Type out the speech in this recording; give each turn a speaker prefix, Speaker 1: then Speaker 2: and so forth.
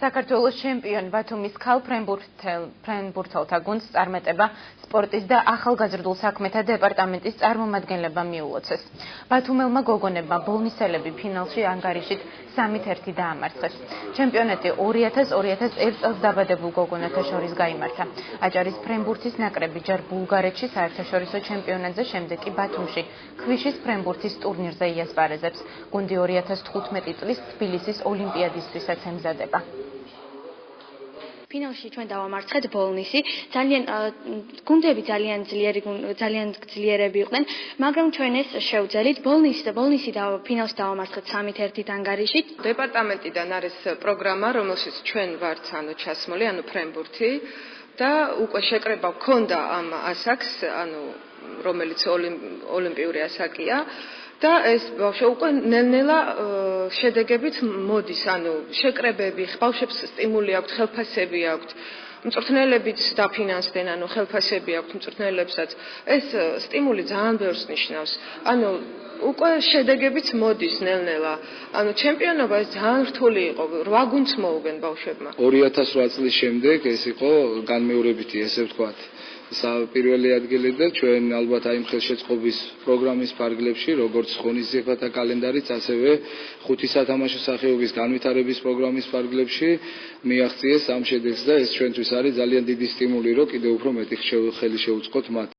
Speaker 1: საქართველოს ჩემპიონ ბათუმის ქალ ფრენბურთელთა გუნდს წარმატება სპორტის და ახალგაზრდულ საქმეთა დეპარტამენტის წარმომადგენლებმა მიულოცეს. ბათუმელმა გოგონებმა ბოლნისელები ფინალში ანგარიშით 3-1 დაამარცხეს. ჩემპიონატი 2000-2001 წელს დაბადებულ გოგონათა შორის გაიმართა. აჭარის ფრენბურთის ნაკრები ჯერ ბულგარეთში საერთაშორისო ჩემპიონატზე, შემდეგ კი ბათუმში ქვიშის ფრენბურთის ტურნირზე იასპარეზებს. გუნდი 2015 წლის თბილისის ოლიმპიადისთვისაც ემზადება.
Speaker 2: ფინალში ჩვენ დავამარცხეთ ბოლნისი. გუნდები ძალიან ძლიერები იყვნენ, მაგრამ ჩვენ ეს შევძელით. ბოლნისი ფინალში დავამარცხეთ 3-1 ანგარიშით.
Speaker 3: დეპარტამენტიდან არის პროგრამა, რომელშიც ჩვენ ვართ ჩასმული, ფრენბურთი და უკვე შეკრება გქონდა ამ ასაკს, რომელიც ოლიმპიური ასაკია. და ეს ბავშვი უკვე ნელ-ნელა შედეგებით მოდის, შეკრებები, ბავშვებს სტიმული აქვთ, ხელფასები აქვთ, მწვრთნელებიც დაფინანსდნენ, ხელფასები აქვთ მწვრთნელებსაც. ეს სტიმული ძალიან ბევრს ნიშნავს. უკვე შედეგებიც მოდის ნელ-ნელა. ჩემპიონობა ეს ძალიან რთული იყო, 8 გუნდს მოუგენ ბავშვებმა.
Speaker 4: 2008 წლის შემდეგ ეს იყო განმეორებითი, ესე ვთქვათ. პირველი ადგილი და ჩვენ ალბათ აი ხელშეწყობის პროგრამის ფარგლებში, როგორც ღონისძიებათა კალენდარიც, ასევე 5 სათამაშო სახეობის განვითარების პროგრამის ფარგლებში მიაღწიეს ამ შედეგს და ეს ჩვენთვის არის ძალიან დიდი სტიმული, რომ კიდევ უფრო მეტი ხელი შევუწყოთ მათ.